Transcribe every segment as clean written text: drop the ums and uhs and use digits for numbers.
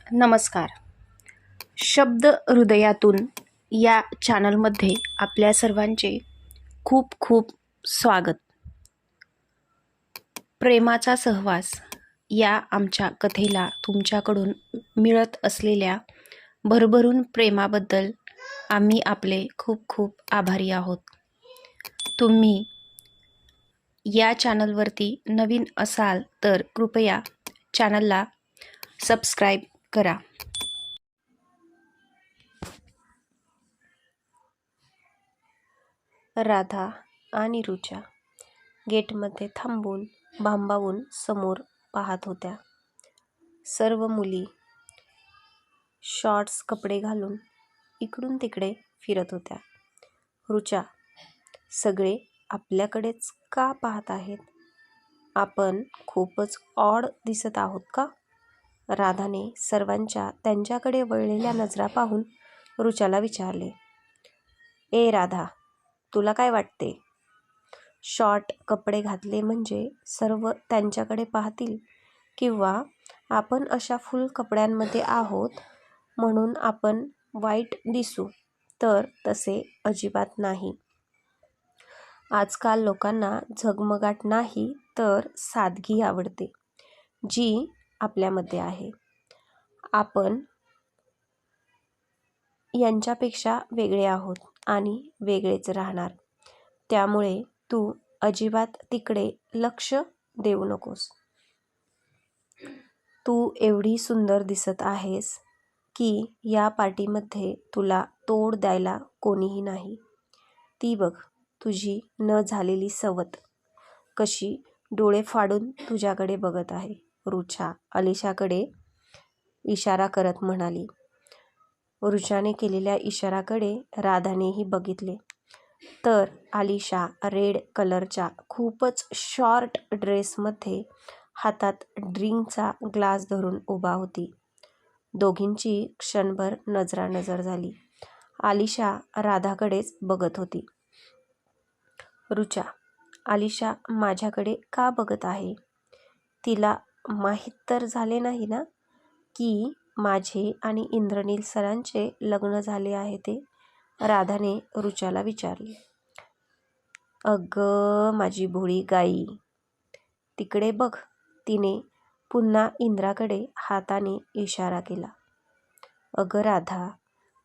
नमस्कार. शब्द हृदयातून या चॅनलमध्ये आपल्या सर्वांचे खूप खूप स्वागत. प्रेमाचा सहवास या आमच्या कथेला तुमच्याकडून मिळत असलेल्या भरभरून प्रेमाबद्दल आम्ही आपले खूप खूप आभारी आहोत. तुम्ही या चॅनलवरती नवीन असाल तर कृपया चॅनलला सबस्क्राईब करा. राधा आणि रुचा गेटमध्ये थांबून भांबावून समोर पाहत होत्या. सर्व मुली शॉर्ट्स कपडे घालून इकडून तिकडे फिरत होत्या. रुचा, सगळे आपल्याकडेच का पाहत आहेत? आपण खूपच ऑड दिसत आहोत का? राधाने सर्वांच्या त्यांच्याकडे वळलेल्या नजरा पाहून रुचाला विचारले. ए राधा, तुला काय वाटते? शॉर्ट कपडे घातले म्हणजे सर्व त्यांच्याकडे पाहतील, किंवा आपण अशा फुल कपड्यांमध्ये आहोत म्हणून आपण वाईट दिसू? तर तसे अजिबात नाही. आजकाल लोकांना झगमगाट नाही तर सादगी आवडते, जी आपल्यामध्ये आहे. आपण यांच्यापेक्षा वेगळे आहोत आणि वेगळेच राहणार. त्यामुळे तू अजिबात तिकडे लक्ष देऊ नकोस. तू एवढी सुंदर दिसत आहेस की या पार्टीमध्ये तुला तोड द्यायला कोणीही नाही. ती बघ, तुझी न झालेली सवत कशी डोळे फाडून तुझ्याकडे बघत आहे. रुचा अलिशाकडे इशारा करत म्हणाली. रुचाने केलेल्या इशाराकडे राधानेही बघितले तर आलिशा रेड कलरच्या खूपच शॉर्ट ड्रेसमध्ये हातात ड्रिंकचा ग्लास धरून उभा होती. दोघींची क्षणभर नजरानजर झाली. आलिशा राधाकडेच बघत होती. रुचा, आलिशा माझ्याकडे का बघत आहे? तिला माहीत तर झाले नाही ना की माझे आणि इंद्रनील सरांचे लग्न झाले आहे ते? राधाने रुचाला विचारले. अगं माझी भोळी गाई, तिकडे बघ, तिने पुन्हा इंद्राकडे हाताने इशारा केला. अगं राधा,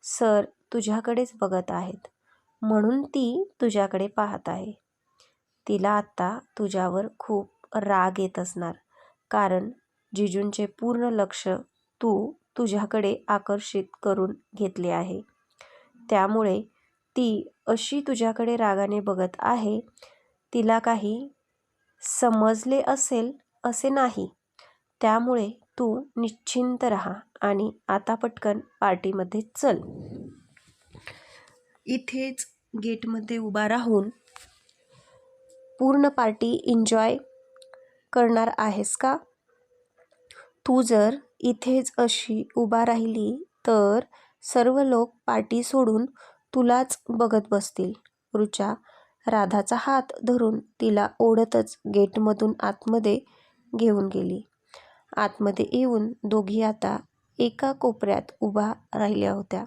सर तुझ्याकडेच बघत आहेत म्हणून ती तुझ्याकडे पाहत आहे. तिला आत्ता तुझ्यावर खूप राग येत असणार, कारण जिजूंचे पूर्ण लक्ष तू तुझ्याकडे आकर्षित करून घेतले आहे. त्यामुळे ती अशी तुझ्याकडे रागाने बघत आहे. तिला काही समजले असेल असे नाही. त्यामुळे तू निश्चिंत राहा आणि आता पटकन पार्टीमध्ये चल. इथेच गेटमध्ये उभा राहून पूर्ण पार्टी एन्जॉय करणार आहेस का? तू जर इथेच अशी उभा राहिली तर सर्व लोक पार्टी सोडून तुलाच बघत बसतील. रुचा राधाचा हात धरून तिला ओढतच गेटमधून आतमध्ये घेऊन गेली. आतमध्ये येऊन दोघी आता एका कोपऱ्यात उभा राहिल्या होत्या.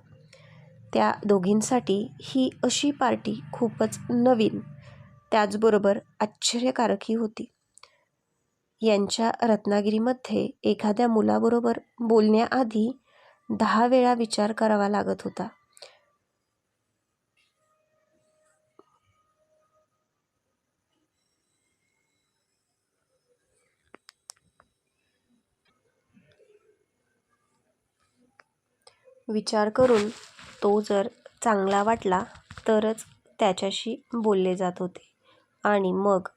त्या दोघींसाठी ही अशी पार्टी खूपच नवीन, त्याचबरोबर आश्चर्यकारकही होती. यांच्या रत्नागिरीमध्ये एखाद्या मुलाबरोबर बोलण्याआधी 10 वेळा विचार करावा लागत होता. विचार करून तो जर चांगला वाटला तरच त्याच्याशी बोलले जात होते आणि मग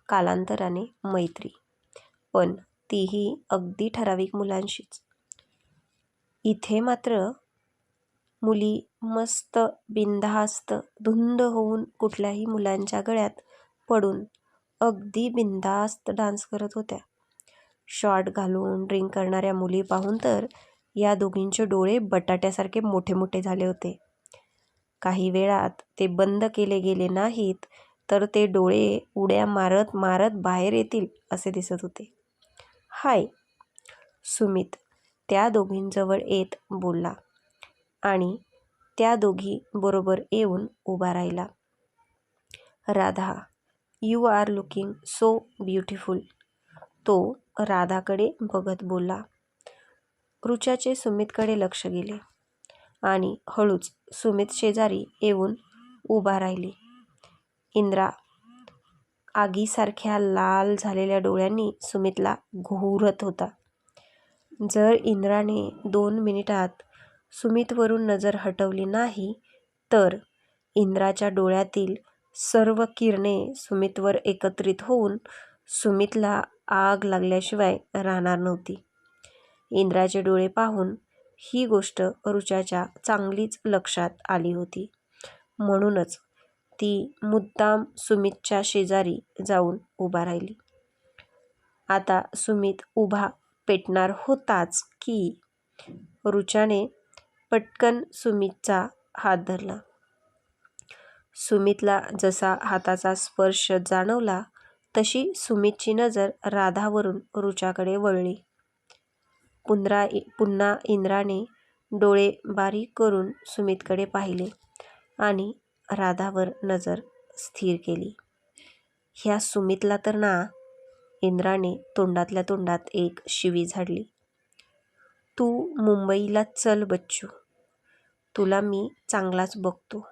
कालांतराने मैत्री, पण तीही अगदी ठराविक मुलांशीच. इथे मात्र मुली मस्त बिनधास्त धुंद होऊन कुठल्याही मुलांच्या गळ्यात पडून अगदी बिनधास्त डान्स करत होत्या. शॉर्ट घालून ड्रिंक करणाऱ्या मुली पाहून तर या दोघींचे डोळे बटाट्यासारखे मोठे मोठे झाले होते. काही वेळात ते बंद केले गेले नाहीत तर ते डोळे उड्या मारत मारत बाहेर येतील असे दिसत होते. हाय सुमित, त्या दोघींजवळ येत बोलला आणि त्या दोघी बरोबर येऊन उभा राहिला. Radha, you are looking so beautiful. तो राधाकडे बघत बोलला. ऋचाचे सुमितकडे लक्ष गेले आणि हळूच सुमित शेजारी येऊन उभा राहिली. इंद्रा आगीसारख्या लाल झालेल्या डोळ्यांनी सुमितला घूरत होता. जर इंद्राने 2 मिनिटात सुमितवरून नजर हटवली नाही तर इंद्राच्या डोळ्यातील सर्व किरणे सुमितवर एकत्रित होऊन सुमितला आग लागल्याशिवाय राहणार नव्हती. इंद्राचे डोळे पाहून ही गोष्ट ऋचाच्या चांगलीच लक्षात आली होती. म्हणूनच ती मुद्दाम सुमितच्या शेजारी जाऊन उभा राहिली. आता सुमित उभा पेटणार होताच की ऋचाने पटकन सुमितचा हात धरला. सुमितला जसा हाताचा स्पर्श जाणवला तशी सुमितची नजर राधावरून ऋचाकडे वळली. पुन्हा इंद्राने डोळे बारीक करून सुमितकडे पाहिले आणि राधावर नजर स्थिर केली. ह्या सुमितला तर ना. इंद्राने तोंडातल्या तोंडात एक शिवी झाडली. तू मुंबईला चल बच्चू, तुला मी चांगलाच बघतो.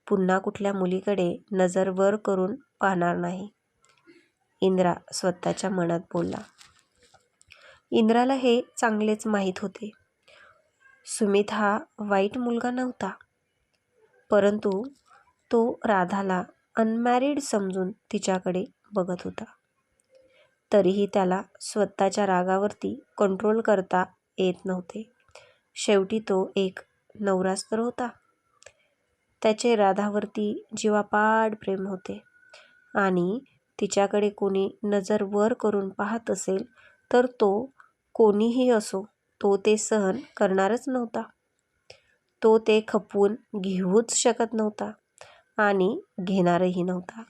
पुन्हा कुठल्या मुलीकडे नजर वर करून पाहणार नाही. इंद्रा स्वतःच्या मनात बोलला. इंद्राला हे चांगलेच माहीत होते. सुमित हा वाईट मुलगा नव्हता, परंतु तो राधाला अनमॅरिड समजून तिच्याकडे बघत होता. तरीही त्याला स्वतःच्या रागावरती कंट्रोल करता येत नव्हते. शेवटी तो एक नवराच तर होता. त्याचे राधावरती जीवापाड प्रेम होते आणि तिच्याकडे कोणी नजर वर करून पाहत असेल तर तो कोणीही असो तो ते सहन करणारच नव्हता. तो ते खपवून घेऊच शकत नव्हता आणि घेणारही नव्हता.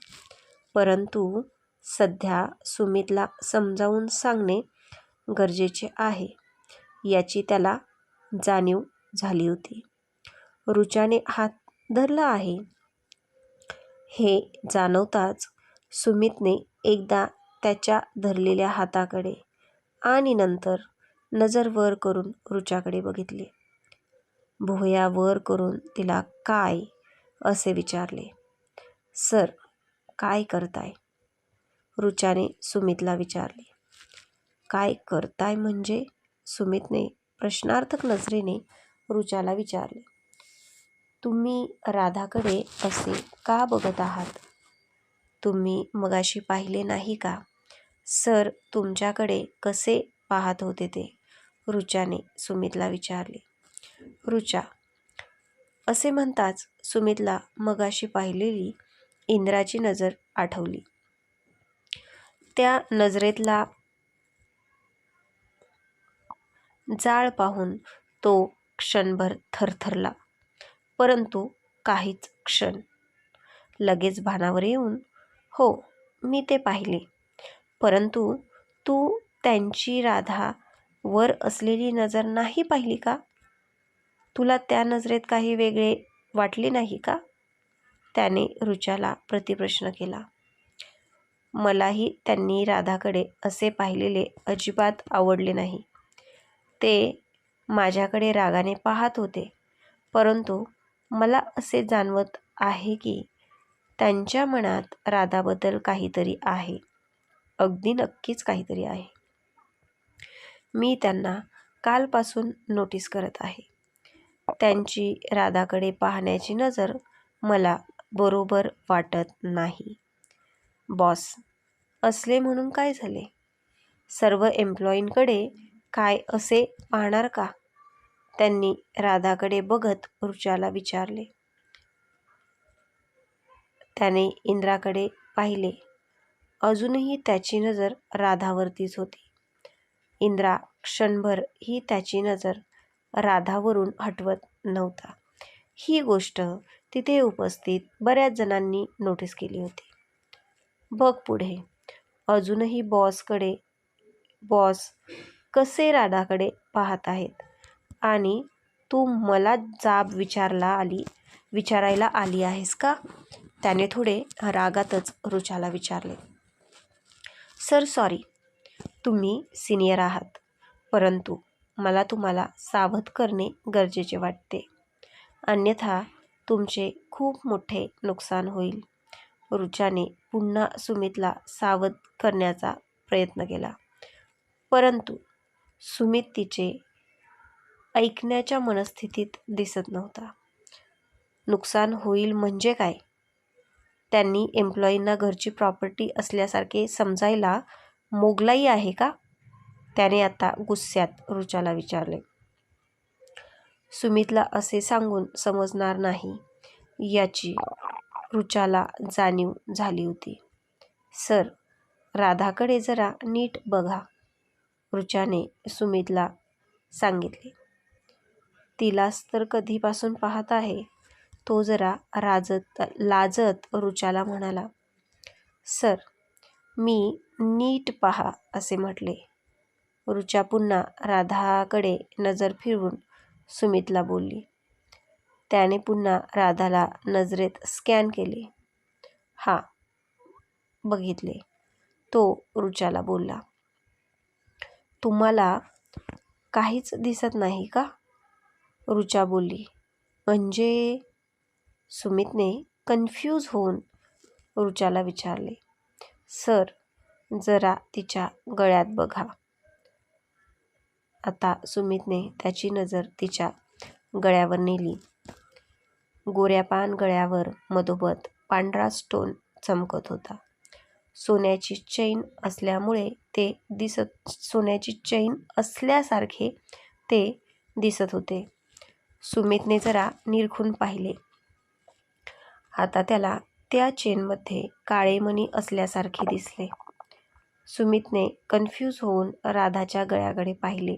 परंतु सध्या सुमितला समजावून सांगणे गरजेचे आहे याची त्याला जाणीव झाली होती. ऋचाने हात धरला आहे हे जाणवताच सुमितने एकदा त्याच्या धरलेल्या हाताकडे आणि नंतर नजर वर करून ऋचाकडे बघितले. भुवया वर करून तिला काय असे विचारले. सर, काय करताय? ऋचाने सुमितला विचारले. काय करताय म्हणजे? सुमितने प्रश्नार्थक नजरेने ऋचाला विचारले. तुम्ही राधाकडे असे का बघत आहात? तुम्ही मगाशी पाहिले नाही का? सर तुमच्याकडे कसे पाहत होते ते? ऋचाने सुमितला विचारले. ऋचा असे म्हणताच सुमितला मगाशी पाहिलेली इंद्राची नजर आठवली. त्या नजरेतला जाळ पाहून तो क्षणभर थरथरला, परंतु काहीच क्षण. लगेच भानावर येऊन, हो मी ते पाहिले, परंतु तू त्यांची राधा वर असलेली नजर नाही पाहिली का? तुला त्या नजरेत काही वेगळे वाटले नाही का? त्याने ऋचाला प्रतिप्रश्न केला. मलाही त्यांनी राधाकडे असे पाहिलेले अजिबात आवडले नाही. ते माझ्याकडे रागाने पाहत होते, परंतु मला असे जाणवत आहे की त्यांच्या मनात राधाबद्दल काहीतरी आहे, अगदी नक्कीच काहीतरी आहे. मी त्यांना कालपासून नोटीस करत आहे. त्यांची राधाकडे पाहण्याची नजर मला बरोबर वाटत नाही. बॉस असले म्हणून काय झाले? सर्व एम्प्लॉईंकडे काय असे पाहणार का? त्यांनी राधाकडे बघत ऋचाला विचारले. त्याने इंद्राकडे पाहिले. अजूनही त्याची नजर राधावरतीच होती. इंद्रा क्षणभर ही त्याची नजर राधावरून हटवत नव्हता. ही गोष्ट तिथे उपस्थित बऱ्याच जणांनी नोटीस केली होती. बघ पुढे, अजूनही बॉस कसे राधाकडे पाहत आहेत आणि तू मला जाब विचारायला आली आहेस का? त्याने थोडे रागातच रुचाला विचारले. सर सॉरी, तुम्ही सिनियर आहात, परंतु मला तुम्हाला सावध करणे गरजेचे वाटते, अन्यथा तुमचे खूप मोठे नुकसान होईल. रुचाने पुन्हा सुमितला सावध करण्याचा प्रयत्न केला, परंतु सुमित तिचे ऐकण्याच्या मनस्थितीत दिसत नव्हता. नुकसान होईल म्हणजे काय? त्यांनी एम्प्लॉईंना घरची प्रॉपर्टी असल्यासारखे समजायला मोगलाई आहे का? त्याने आता गुस्स्यात रुचाला विचारले. सुमितला असे सांगून समजणार नाही याची रुचाला जाणीव झाली होती. सर, राधाकडे जरा नीट बघा, रुचाने सुमितला सांगितले. तिलाच तर कधीपासून पाहत आहे. तो जरा लाजत रुचाला म्हणाला. सर, मी नीट पहा असे म्हटले. रुचा पुन्हा राधाकडे नजर फिरवून सुमितला बोलली. त्याने पुन्हा राधाला नजरेत स्कॅन केले. हा, बघितले, तो रुचाला बोलला. तुम्हाला काहीच दिसत नाही का? रुचा बोलली. म्हणजे? सुमितने कन्फ्यूज होऊन रुचाला विचारले. सर, जरा तिच्या गळ्यात बघा. आता सुमितने त्याची नजर तिच्या गळ्यावर नेली. गोऱ्यापान गळ्यावर मधोमध पांढरा स्टोन चमकत होता. सोन्याची चैन असल्यासारखे ते दिसत होते. सुमितने जरा निरखून पाहिले. आता त्याला त्या चेनमध्ये काळे मणी असल्यासारखे दिसले. सुमितने कन्फ्यूज होऊन राधाच्या गळ्याकडे पाहिले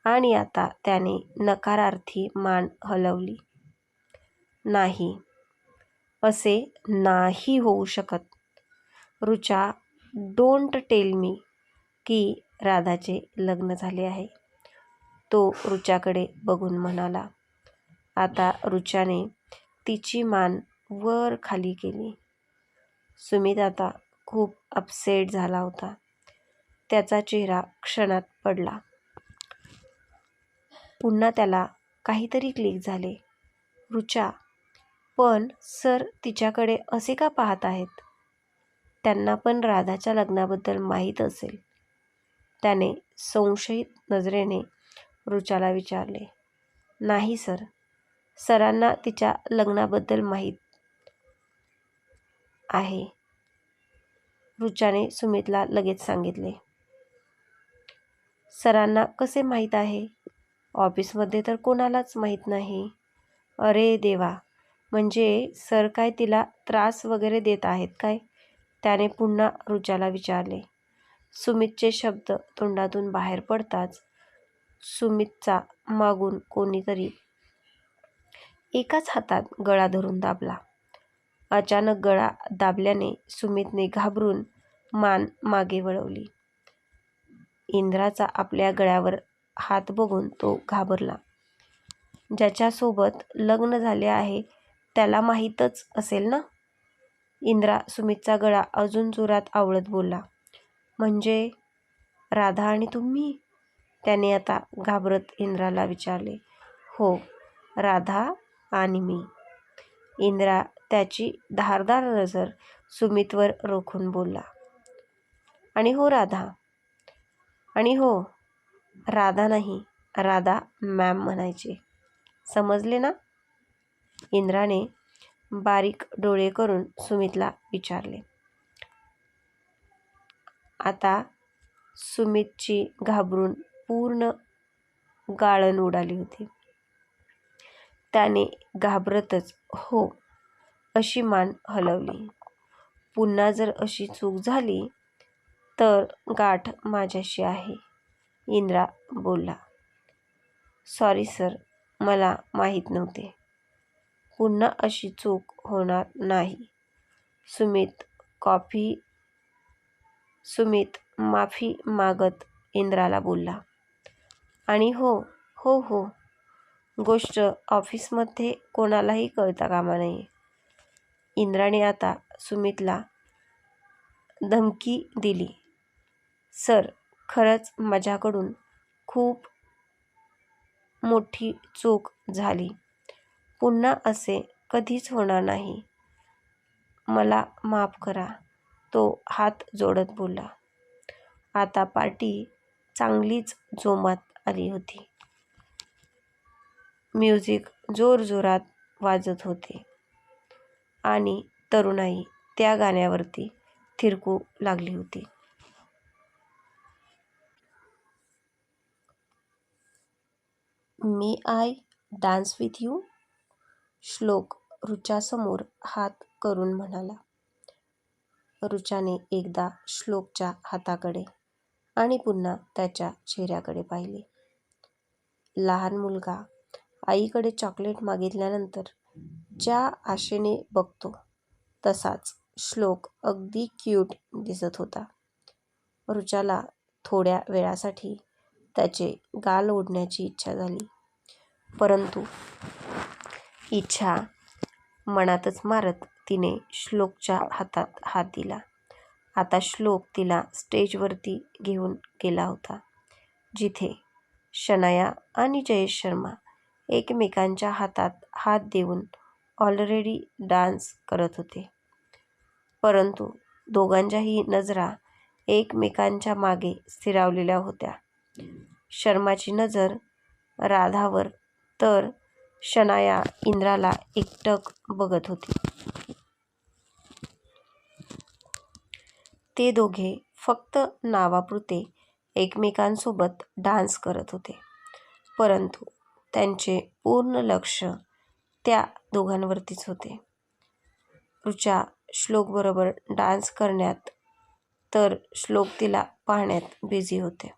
आणि आता त्याने नकारार्थी मान हलवली. नाही, असे नाही होऊ शकत. रुचा, डोंट टेल मी की राधाचे लग्न झाले आहे, तो रुचाकडे बघून म्हणाला. आता रुचाने तिची मान वर खाली केली. सुमित आता खूप अपसेट झाला होता. त्याचा चेहरा क्षणात पडला. पुन्हा त्याला काहीतरी क्लिक झाले. रुचा, पण सर तिच्याकडे असे का पाहत आहेत? त्यांना पण राधाच्या लग्नाबद्दल माहीत असेल. त्याने संशयित नजरेने रुचाला विचारले. नाही सर, सरांना तिच्या लग्नाबद्दल माहीत आहे, रुचाने सुमितला लगेच सांगितले. सरांना कसे माहीत आहे? ऑफिसमध्ये तर कोणालाच माहीत नाही. अरे देवा, म्हणजे सर काय तिला त्रास वगैरे देत आहेत काय? त्याने पुन्हा रुचाला विचारले. सुमितचे शब्द तोंडातून बाहेर पडताच सुमितचा मागून कोणीतरी एकाच हातात गळा धरून दाबला. अचानक गळा दाबल्याने सुमितने घाबरून मान मागे वळवली. इंद्राचा आपल्या गळ्यावर हात बघून तो घाबरला. ज्याच्यासोबत लग्न झाले आहे त्याला माहीतच असेल ना? इंद्रा सुमितचा गळा अजून जोरात आवळत बोलला. म्हणजे राधा आणि तुम्ही? त्याने आता घाबरत इंद्राला विचारले. हो, राधा आणि मी. इंद्रा त्याची धारदार नजर सुमितवर रोखून बोलला. आणि हो राधा. आणि हो, राधा नाही, राधा मॅम म्हणायचे. समजले ना? इंद्राने बारीक डोळे करून सुमितला विचारले. आता सुमितची घाबरून पूर्ण गाळण उडाली होती. त्याने घाबरतच हो अशी मान हलवली. पुन्हा जर अशी चूक झाली तर गाठ माझ्याशी आहे, इंद्रा बोलला. सॉरी सर, मला माहीत नव्हते. पुन्हा अशी चूक होणार नाही. सुमित माफी मागत इंद्राला बोलला. आणि हो हो हो गोष्ट ऑफिसमध्ये कोणालाही कळता कामा नये. इंद्राने आता सुमितला धमकी दिली. सर, खरंच माझ्याकडून खूप मोठी चूक झाली. पुन्हा असे कधीच होणार नाही. मला माफ करा. तो हात जोडत बोलला. आता पार्टी चांगलीच जोमात आली होती. म्युझिक जोरजोरात वाजत होते आणि तरुणाई त्या गाण्यावरती थिरकू लागली होती. मी आय डान्स विथ यू? श्लोक ऋचासमोर हात करून म्हणाला. ऋचाने एकदा श्लोकच्या हाताकडे आणि पुन्हा त्याच्या चेहऱ्याकडे पाहिले. लहान मुलगा आईकडे चॉकलेट मागितल्यानंतर ज्या आशेने बघतो तसाच श्लोक अगदी क्यूट दिसत होता. ऋचाला थोड्या वेळासाठी त्याचे गाल ओढण्याची इच्छा झाली, परंतु इच्छा मनातच मारत तिने श्लोकच्या हातात हात दिला. आता श्लोक तिला स्टेजवरती घेऊन गेला होता, जिथे शनाया आणि जयेश शर्मा एकमेकांच्या हातात हात देऊन ऑलरेडी डान्स करत होते. परंतु दोघांच्याही नजरा एकमेकांच्या मागे स्थिरावलेल्या होत्या. शर्माची नजर राधावर तर शनाया इंद्राला एकटक बघत होती. ते दोघे फक्त नावापुरते एकमेकांसोबत डान्स करत होते, परंतु त्यांचे पूर्ण लक्ष त्या दोघांवरतीच होते. ऋचा श्लोकबरोबर डान्स करण्यात तर श्लोक तिला पाहण्यात बिझी होते.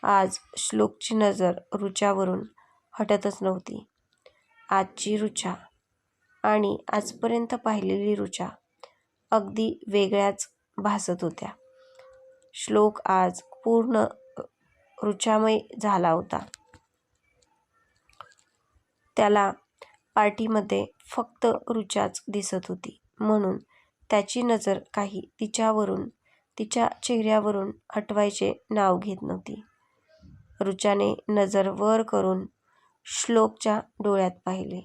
आज श्लोकची नजर ऋचावरून हटतच नव्हती. आजची ऋचा आणि आजपर्यंत पाहिलेली ऋचा अगदी वेगळ्याच भासत होत्या. श्लोक आज पूर्ण ऋचामय झाला होता. त्याला पार्टीमध्ये फक्त ऋचाच दिसत होती, म्हणून त्याची नजर काही तिच्यावरून, तिच्या चेहऱ्यावरून हटवायचे नाव घेत नव्हती. ऋचाने नजर वर करून श्लोकच्या डोळ्यात पाहिले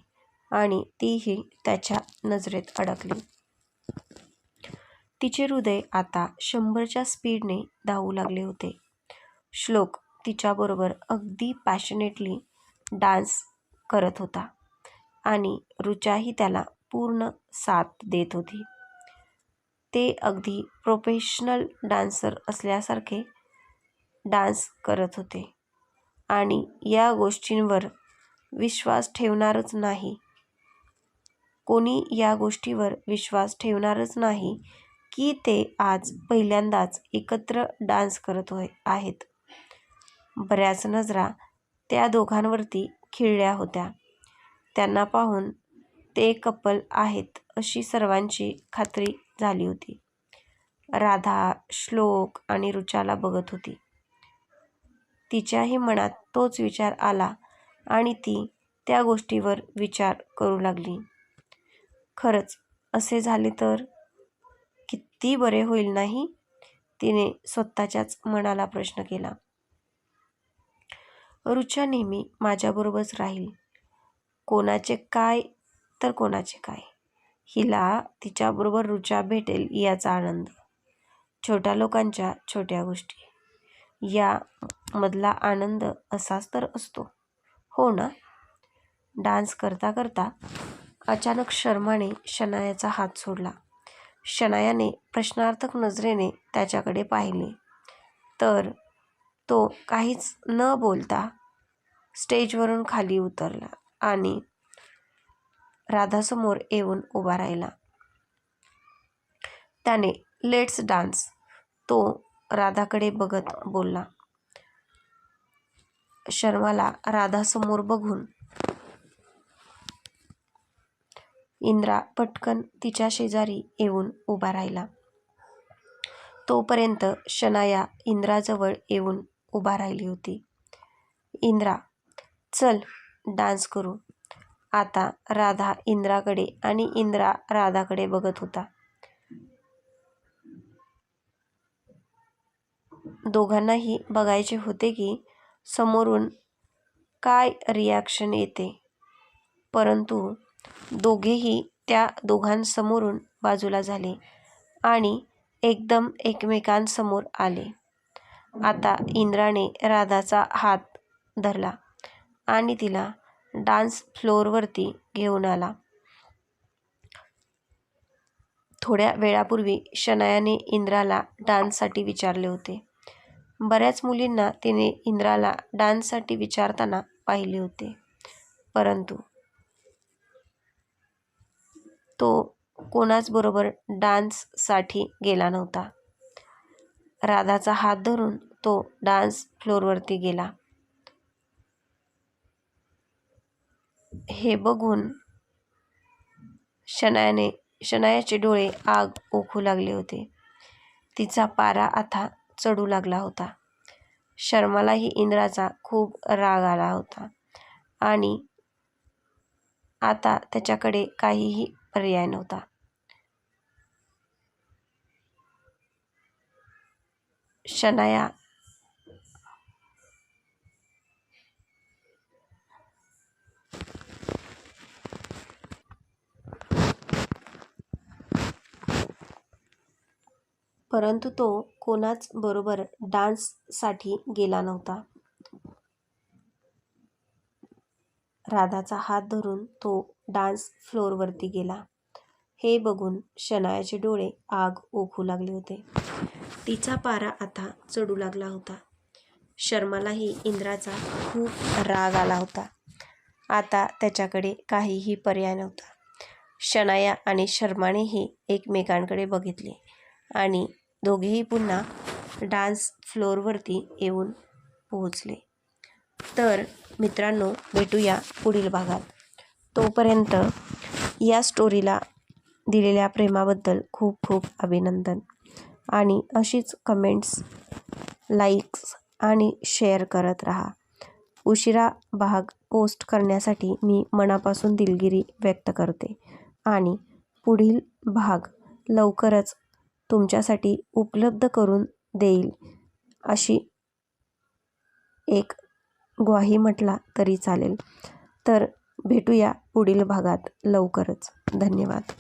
आणि तीही त्याच्या नजरेत अडकली. तिचे हृदय आता 100च्या स्पीडने धावू लागले होते. श्लोक तिच्याबरोबर अगदी पॅशनेटली डान्स करत होता आणि ऋचाही त्याला पूर्ण साथ देत होती. ते अगदी प्रोफेशनल डान्सर असल्यासारखे डान्स करत होते आणि या गोष्टींवर विश्वास ठेवणारच नाही. कोणी या गोष्टीवर विश्वास ठेवणारच नाही की ते आज पहिल्यांदाच एकत्र डान्स करत आहेत. बऱ्याच नजरा त्या दोघांवरती खिळल्या होत्या. त्यांना पाहून ते कपल आहेत अशी सर्वांची खात्री झाली होती. राधा श्लोक आणि ऋचाला बघत होती. तिच्याही मनात तोच विचार आला आणि ती त्या गोष्टीवर विचार करू लागली. खरंच असे झाले तर किती बरे होईल नाही? तिने स्वतःच्याच मनाला प्रश्न केला. ऋचा नेहमी माझ्याबरोबरच राहील. कोणाचे काय तर कोणाचे काय. हिला तिच्याबरोबर ऋचा भेटेल याचा आनंद. छोट्या लोकांच्या छोट्या गोष्टी, या मधला आनंद असाच तर असतो, हो ना? डान्स करता करता अचानक शर्माने शनायाचा हात सोडला. शनायाने प्रश्नार्थक नजरेने त्याच्याकडे पाहिले, तर तो काहीच न बोलता स्टेजवरून खाली उतरला आणि राधासमोर येऊन उभा राहिला. त्याने लेट्स डान्स, तो राधाकडे बघत बोलला. शर्माला राधासमोर बघून इंद्रा पटकन तिच्या शेजारी येऊन उभा राहिला. तोपर्यंत शनाया इंद्राजवळ येऊन उभा राहिली होती. इंद्रा, चल डान्स करू. आता राधा इंद्राकडे आणि इंद्रा राधाकडे बघत होता. दोघांनाही बघायचे होते की समोरून काय रिॲक्शन येते, परंतु दोघेही त्या दोघांसमोरून बाजूला झाले आणि एकदम एकमेकांसमोर आले. आता इंद्राने राधाचा हात धरला आणि तिला डान्स फ्लोअरवरती घेऊन आला. थोड्या वेळापूर्वी शनायाने इंद्राला डान्ससाठी विचारले होते. बऱ्याच मुलींना तिने इंद्राला डान्ससाठी विचारताना पाहिले होते, परंतु तो कोणाच बरोबर डान्ससाठी गेला नव्हता. राधाचा हात धरून तो डान्स फ्लोअरवरती गेला. हे बघून शनायाचे डोळे आग ओकू लागले होते. तिचा पारा आता चढू लागला होता. शर्मालाही इंद्राचा खूप राग आला होता आणि आता त्याच्याकडे काहीही पर्याय नव्हता. शनाया परंतु तो कोणाच बरोबर डान्ससाठी गेला नव्हता. राधाचा हात धरून तो डान्स फ्लोअरवरती गेला. हे बघून शनायाचे डोळे आग ओकू लागले होते. तिचा पारा आता चढू लागला होता. शर्मालाही इंद्राचा खूप राग आला होता. आता त्याच्याकडे काहीही पर्याय नव्हता. शनाया आणि शर्मानेही एकमेकांकडे बघितले आणि दोघेही पुन्हा डान्स फ्लोअरवरती येऊन पोहोचले. तर मित्रांनो, भेटूया पुढील भागात. तोपर्यंत या स्टोरीला दिलेल्या प्रेमाबद्दल खूप खूप अभिनंदन आणि अशीच कमेंट्स, लाईक्स आणि शेअर करत राहा. उशिरा भाग पोस्ट करण्यासाठी मी मनापासून दिलगिरी व्यक्त करते आणि पुढील भाग लवकरच तुमच्यासाठी उपलब्ध करून देईल अशी एक ग्वाही म्हटला तरी चालेल. तर भेटूया पुढील भागात लवकरच. धन्यवाद.